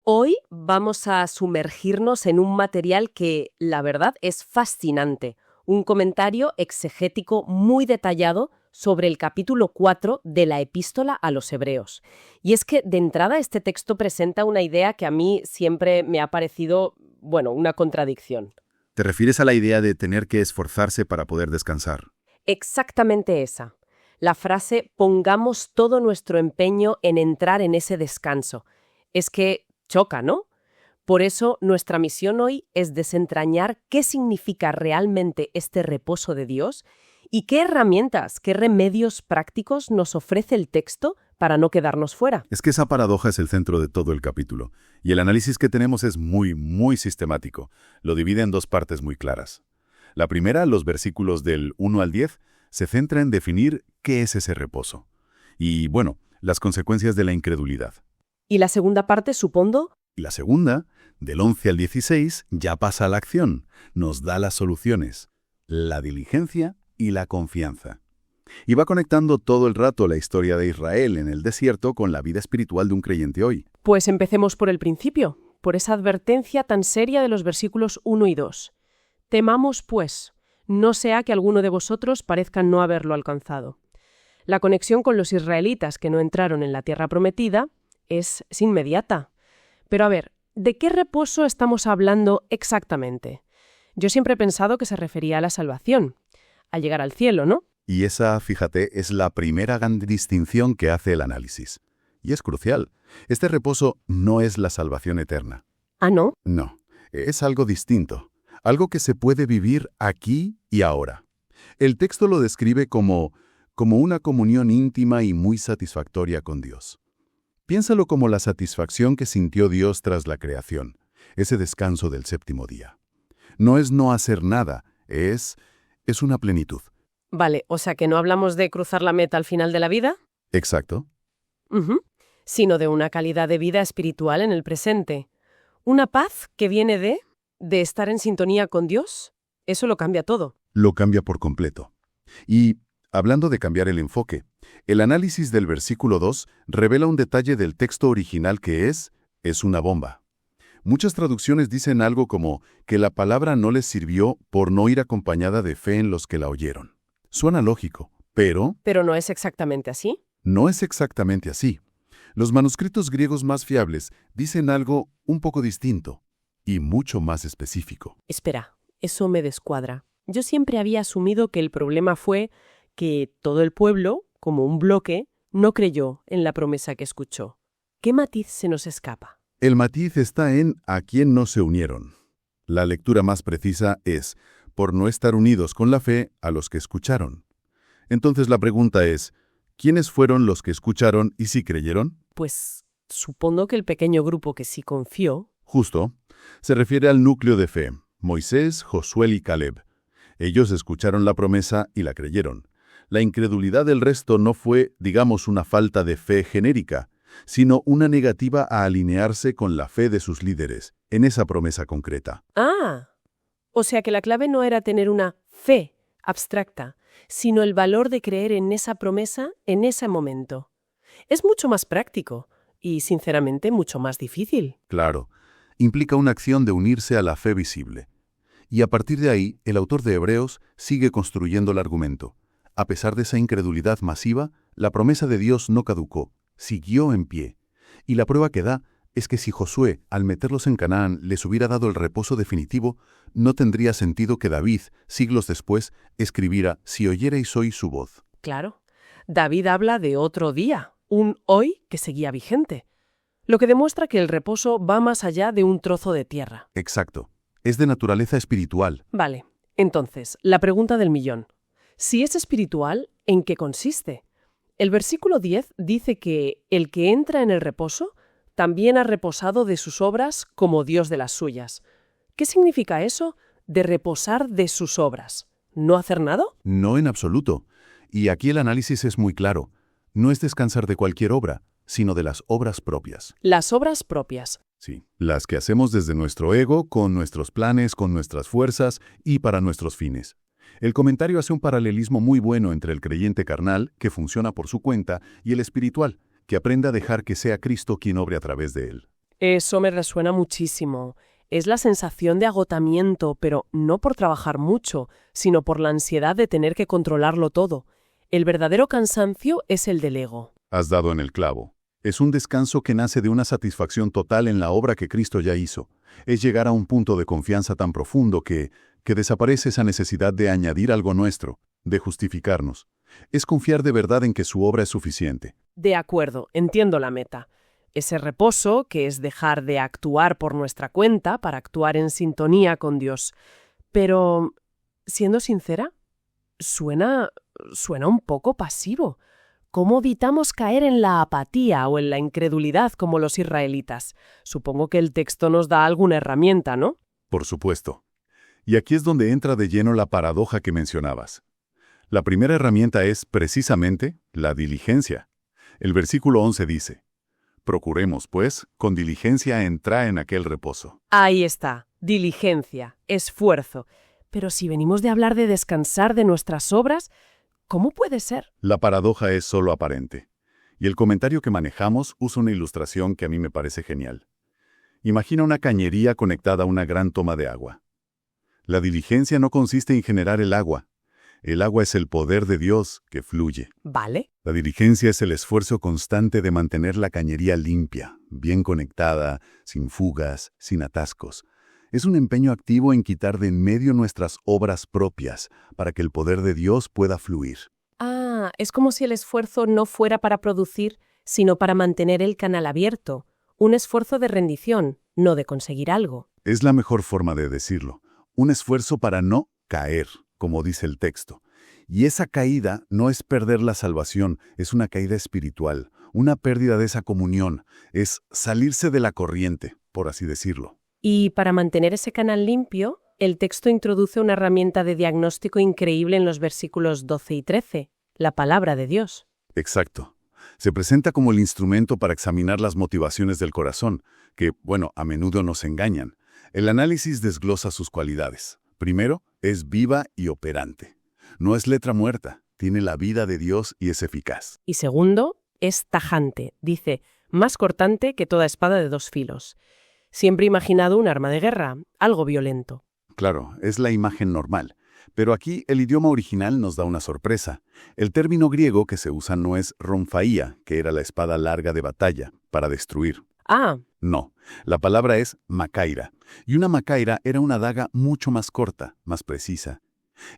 Hoy vamos a sumergirnos en un material que, la verdad, es fascinante. Un comentario exegético muy detallado sobre el capítulo 4 de la Epístola a los Hebreos. Y es que, de entrada, este texto presenta una idea que a mí siempre me ha parecido, una contradicción. ¿Te refieres a la idea de tener que esforzarse para poder descansar? Exactamente esa. La frase «pongamos todo nuestro empeño en entrar en ese descanso». Es que choca, ¿no? Por eso nuestra misión hoy es desentrañar qué significa realmente este reposo de Dios y qué herramientas, qué remedios prácticos nos ofrece el texto para no quedarnos fuera. Es que esa paradoja es el centro de todo el capítulo, y el análisis que tenemos es muy sistemático. Lo divide en dos partes muy claras. La primera, los versículos del 1 al 10, se centra en definir qué es ese reposo. Y, las consecuencias de la incredulidad. Y la segunda parte, supongo. Y la segunda, del 11 al 16, ya pasa a la acción. Nos da las soluciones, la diligencia y la confianza. Y va conectando todo el rato la historia de Israel en el desierto con la vida espiritual de un creyente hoy. Pues empecemos por el principio, por esa advertencia tan seria de los versículos 1 y 2. Temamos, pues, no sea que alguno de vosotros parezca no haberlo alcanzado. La conexión con los israelitas que no entraron en la tierra prometida es inmediata. Pero a ver, ¿de qué reposo estamos hablando exactamente? Yo siempre he pensado que se refería a la salvación, al llegar al cielo, ¿no? Y esa, fíjate, es la primera gran distinción que hace el análisis. Y es crucial. Este reposo no es la salvación eterna. ¿Ah, no? No, es algo distinto. Algo que se puede vivir aquí y ahora. El texto lo describe como una comunión íntima y muy satisfactoria con Dios. Piénsalo como la satisfacción que sintió Dios tras la creación, ese descanso del séptimo día. No es no hacer nada, es una plenitud. Vale, o sea que no hablamos de cruzar la meta al final de la vida. Exacto. Sino de una calidad de vida espiritual en el presente. Una paz que viene de estar en sintonía con Dios. Eso lo cambia todo. Lo cambia por completo. Y, hablando de cambiar el enfoque, el análisis del versículo 2 revela un detalle del texto original que es una bomba. Muchas traducciones dicen algo como que la palabra no les sirvió por no ir acompañada de fe en los que la oyeron. Suena lógico, pero... ¿Pero no es exactamente así? No es exactamente así. Los manuscritos griegos más fiables dicen algo un poco distinto y mucho más específico. Espera, eso me descuadra. Yo siempre había asumido que el problema fue que todo el pueblo, como un bloque, no creyó en la promesa que escuchó. ¿Qué matiz se nos escapa? El matiz está en a quién no se unieron. La lectura más precisa es, por no estar unidos con la fe a los que escucharon. Entonces la pregunta es, ¿quiénes fueron los que escucharon y sí creyeron? Pues supongo que el pequeño grupo que sí confió. Justo. Se refiere al núcleo de fe, Moisés, Josué y Caleb. Ellos escucharon la promesa y la creyeron. La incredulidad del resto no fue, digamos, una falta de fe genérica, sino una negativa a alinearse con la fe de sus líderes en esa promesa concreta. Ah, o sea que la clave no era tener una fe abstracta, sino el valor de creer en esa promesa en ese momento. Es mucho más práctico y, sinceramente, mucho más difícil. Claro, implica una acción de unirse a la fe visible. Y a partir de ahí, el autor de Hebreos sigue construyendo el argumento. A pesar de esa incredulidad masiva, la promesa de Dios no caducó, siguió en pie. Y la prueba que da es que si Josué, al meterlos en Canaán, les hubiera dado el reposo definitivo, no tendría sentido que David, siglos después, escribiera «Si oyereis hoy su voz». Claro, David habla de otro día, un hoy que seguía vigente, lo que demuestra que el reposo va más allá de un trozo de tierra. Exacto. Es de naturaleza espiritual. Vale, entonces, la pregunta del millón. Si es espiritual, ¿en qué consiste? El versículo 10 dice que el que entra en el reposo también ha reposado de sus obras como Dios de las suyas. ¿Qué significa eso de reposar de sus obras? ¿No hacer nada? No en absoluto. Y aquí el análisis es muy claro. No es descansar de cualquier obra, sino de las obras propias. Las obras propias. Sí, las que hacemos desde nuestro ego, con nuestros planes, con nuestras fuerzas y para nuestros fines. El comentario hace un paralelismo muy bueno entre el creyente carnal, que funciona por su cuenta, y el espiritual, que aprende a dejar que sea Cristo quien obre a través de él. Eso me resuena muchísimo. Es la sensación de agotamiento, pero no por trabajar mucho, sino por la ansiedad de tener que controlarlo todo. El verdadero cansancio es el del ego. Has dado en el clavo. Es un descanso que nace de una satisfacción total en la obra que Cristo ya hizo. Es llegar a un punto de confianza tan profundo que desaparece esa necesidad de añadir algo nuestro, de justificarnos. Es confiar de verdad en que su obra es suficiente. De acuerdo, entiendo la meta. Ese reposo, que es dejar de actuar por nuestra cuenta para actuar en sintonía con Dios. Pero, siendo sincera, suena un poco pasivo. ¿Cómo evitamos caer en la apatía o en la incredulidad como los israelitas? Supongo que el texto nos da alguna herramienta, ¿no? Por supuesto. Y aquí es donde entra de lleno la paradoja que mencionabas. La primera herramienta es, precisamente, la diligencia. El versículo 11 dice: procuremos, pues, con diligencia entrar en aquel reposo. Ahí está, diligencia, esfuerzo. Pero si venimos de hablar de descansar de nuestras obras, ¿cómo puede ser? La paradoja es solo aparente. Y el comentario que manejamos usa una ilustración que a mí me parece genial. Imagina una cañería conectada a una gran toma de agua. La diligencia no consiste en generar el agua. El agua es el poder de Dios que fluye. ¿Vale? La diligencia es el esfuerzo constante de mantener la cañería limpia, bien conectada, sin fugas, sin atascos. Es un empeño activo en quitar de en medio nuestras obras propias para que el poder de Dios pueda fluir. Ah, es como si el esfuerzo no fuera para producir, sino para mantener el canal abierto. Un esfuerzo de rendición, no de conseguir algo. Es la mejor forma de decirlo. Un esfuerzo para no caer, como dice el texto. Y esa caída no es perder la salvación, es una caída espiritual, una pérdida de esa comunión, es salirse de la corriente, por así decirlo. Y para mantener ese canal limpio, el texto introduce una herramienta de diagnóstico increíble en los versículos 12 y 13, la palabra de Dios. Exacto. Se presenta como el instrumento para examinar las motivaciones del corazón, que, a menudo nos engañan. El análisis desglosa sus cualidades. Primero, es viva y operante. No es letra muerta, tiene la vida de Dios y es eficaz. Y segundo, es tajante, dice, más cortante que toda espada de dos filos. Siempre he imaginado un arma de guerra, algo violento. Claro, es la imagen normal. Pero aquí el idioma original nos da una sorpresa. El término griego que se usa no es ronfaía, que era la espada larga de batalla, para destruir. Ah, No, la palabra es macaira. Y una macaira era una daga mucho más corta, más precisa.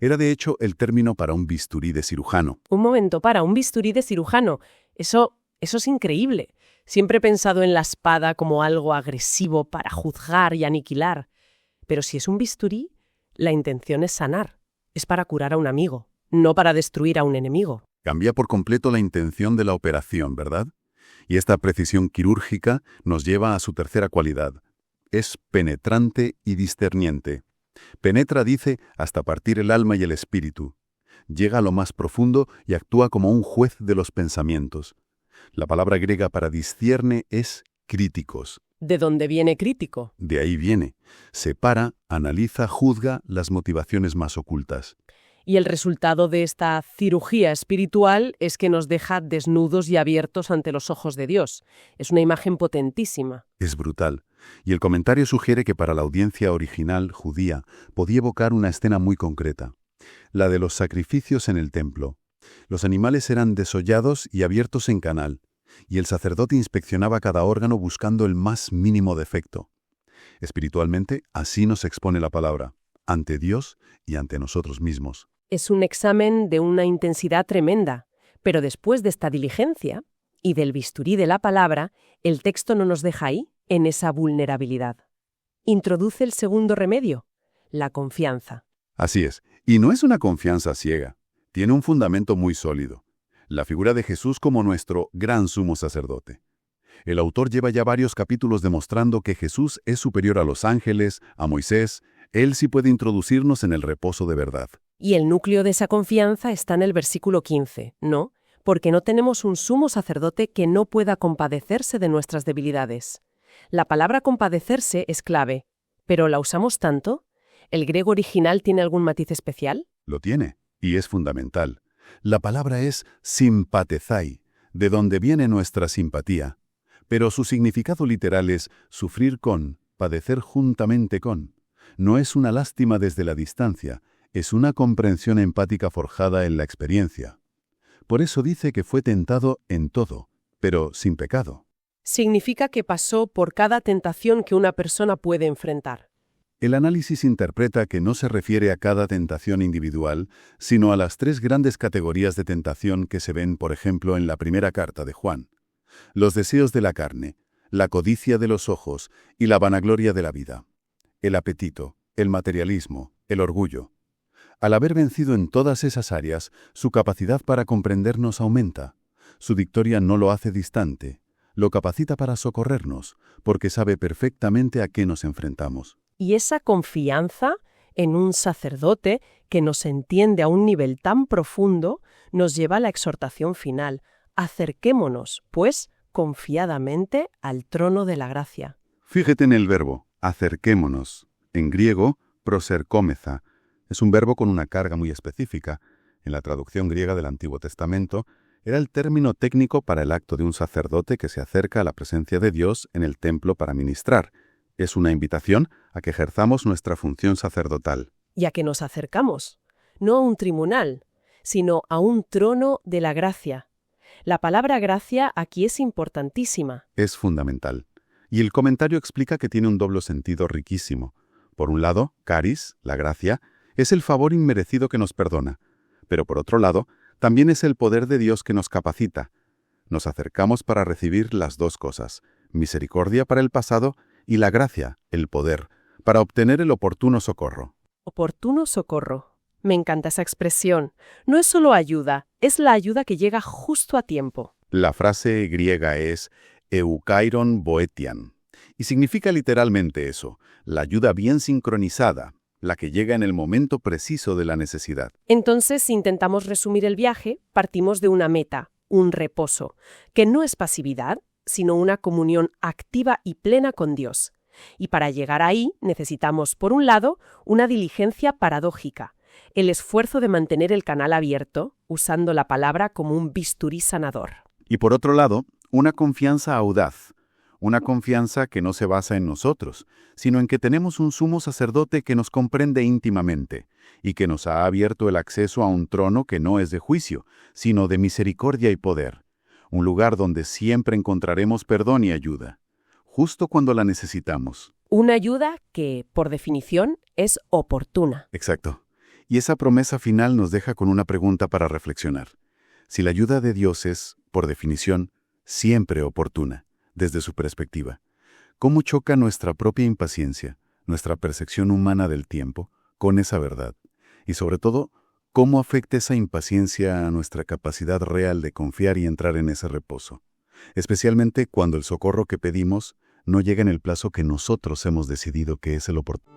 Era de hecho el término para un bisturí de cirujano. un momento, un bisturí de cirujano. Eso es increíble. Siempre he pensado en la espada como algo agresivo para juzgar y aniquilar. Pero si es un bisturí, la intención es sanar. Es para curar a un amigo, no para destruir a un enemigo. Cambia por completo la intención de la operación, ¿verdad? Y esta precisión quirúrgica nos lleva a su tercera cualidad. Es penetrante y discerniente. Penetra, dice, hasta partir el alma y el espíritu. Llega a lo más profundo y actúa como un juez de los pensamientos. La palabra griega para discierne es críticos. ¿De dónde viene crítico? De ahí viene. Separa, analiza, juzga las motivaciones más ocultas. Y el resultado de esta cirugía espiritual es que nos deja desnudos y abiertos ante los ojos de Dios. Es una imagen potentísima. Es brutal. Y el comentario sugiere que para la audiencia original judía podía evocar una escena muy concreta. La de los sacrificios en el templo. Los animales eran desollados y abiertos en canal, y el sacerdote inspeccionaba cada órgano buscando el más mínimo defecto. Espiritualmente, así nos expone la palabra, ante Dios y ante nosotros mismos. Es un examen de una intensidad tremenda, pero después de esta diligencia y del bisturí de la palabra, el texto no nos deja ahí, en esa vulnerabilidad. Introduce el segundo remedio, la confianza. Así es, y no es una confianza ciega, tiene un fundamento muy sólido. La figura de Jesús como nuestro gran sumo sacerdote. El autor lleva ya varios capítulos demostrando que Jesús es superior a los ángeles, a Moisés. Él sí puede introducirnos en el reposo de verdad. Y el núcleo de esa confianza está en el versículo 15, ¿no? Porque no tenemos un sumo sacerdote que no pueda compadecerse de nuestras debilidades. La palabra compadecerse es clave, pero ¿la usamos tanto? ¿El griego original tiene algún matiz especial? Lo tiene, y es fundamental. La palabra es simpatezai, de donde viene nuestra simpatía. pero su significado literal es sufrir con, padecer juntamente con. No es una lástima desde la distancia, es una comprensión empática forjada en la experiencia. Por eso dice que fue tentado en todo, pero sin pecado. Significa que pasó por cada tentación que una persona puede enfrentar. El análisis interpreta que no se refiere a cada tentación individual, sino a las 3 grandes categorías de tentación que se ven, por ejemplo, en la primera carta de Juan: los deseos de la carne, la codicia de los ojos y la vanagloria de la vida, el apetito, el materialismo, el orgullo. Al haber vencido en todas esas áreas, su capacidad para comprendernos aumenta. Su victoria no lo hace distante, lo capacita para socorrernos, porque sabe perfectamente a qué nos enfrentamos. Y esa confianza en un sacerdote que nos entiende a un nivel tan profundo nos lleva a la exhortación final: acerquémonos, pues, confiadamente al trono de la gracia. Fíjate en el verbo, acerquémonos. En griego, prosercómeza. Es un verbo con una carga muy específica. En la traducción griega del Antiguo Testamento, era el término técnico para el acto de un sacerdote que se acerca a la presencia de Dios en el templo para ministrar. Es una invitación a que ejerzamos nuestra función sacerdotal. Y a que nos acercamos, no a un tribunal, sino a un trono de la gracia. La palabra gracia aquí es importantísima. Es fundamental. Y el comentario explica que tiene un doble sentido riquísimo. Por un lado, caris, la gracia, es el favor inmerecido que nos perdona. Pero por otro lado, también es el poder de Dios que nos capacita. Nos acercamos para recibir las 2 cosas: misericordia para el pasado y la gracia, el poder, para obtener el oportuno socorro. Oportuno socorro. Me encanta esa expresión. No es solo ayuda, es la ayuda que llega justo a tiempo. La frase griega es eukairon boetian, y significa literalmente eso: la ayuda bien sincronizada, la que llega en el momento preciso de la necesidad. Entonces, si intentamos resumir el viaje, partimos de una meta, un reposo, que no es pasividad, sino una comunión activa y plena con Dios. Y para llegar ahí necesitamos, por un lado, una diligencia paradójica, el esfuerzo de mantener el canal abierto, usando la palabra como un bisturí sanador. Y por otro lado, una confianza audaz, una confianza que no se basa en nosotros, sino en que tenemos un sumo sacerdote que nos comprende íntimamente y que nos ha abierto el acceso a un trono que no es de juicio, sino de misericordia y poder, un lugar donde siempre encontraremos perdón y ayuda, justo cuando la necesitamos. Una ayuda que, por definición, es oportuna. Exacto. Y esa promesa final nos deja con una pregunta para reflexionar. Si la ayuda de Dios es, por definición, siempre oportuna, desde su perspectiva, ¿cómo choca nuestra propia impaciencia, nuestra percepción humana del tiempo, con esa verdad? Y sobre todo, ¿cómo afecta esa impaciencia a nuestra capacidad real de confiar y entrar en ese reposo? Especialmente cuando el socorro que pedimos no llega en el plazo que nosotros hemos decidido que es el oportuno.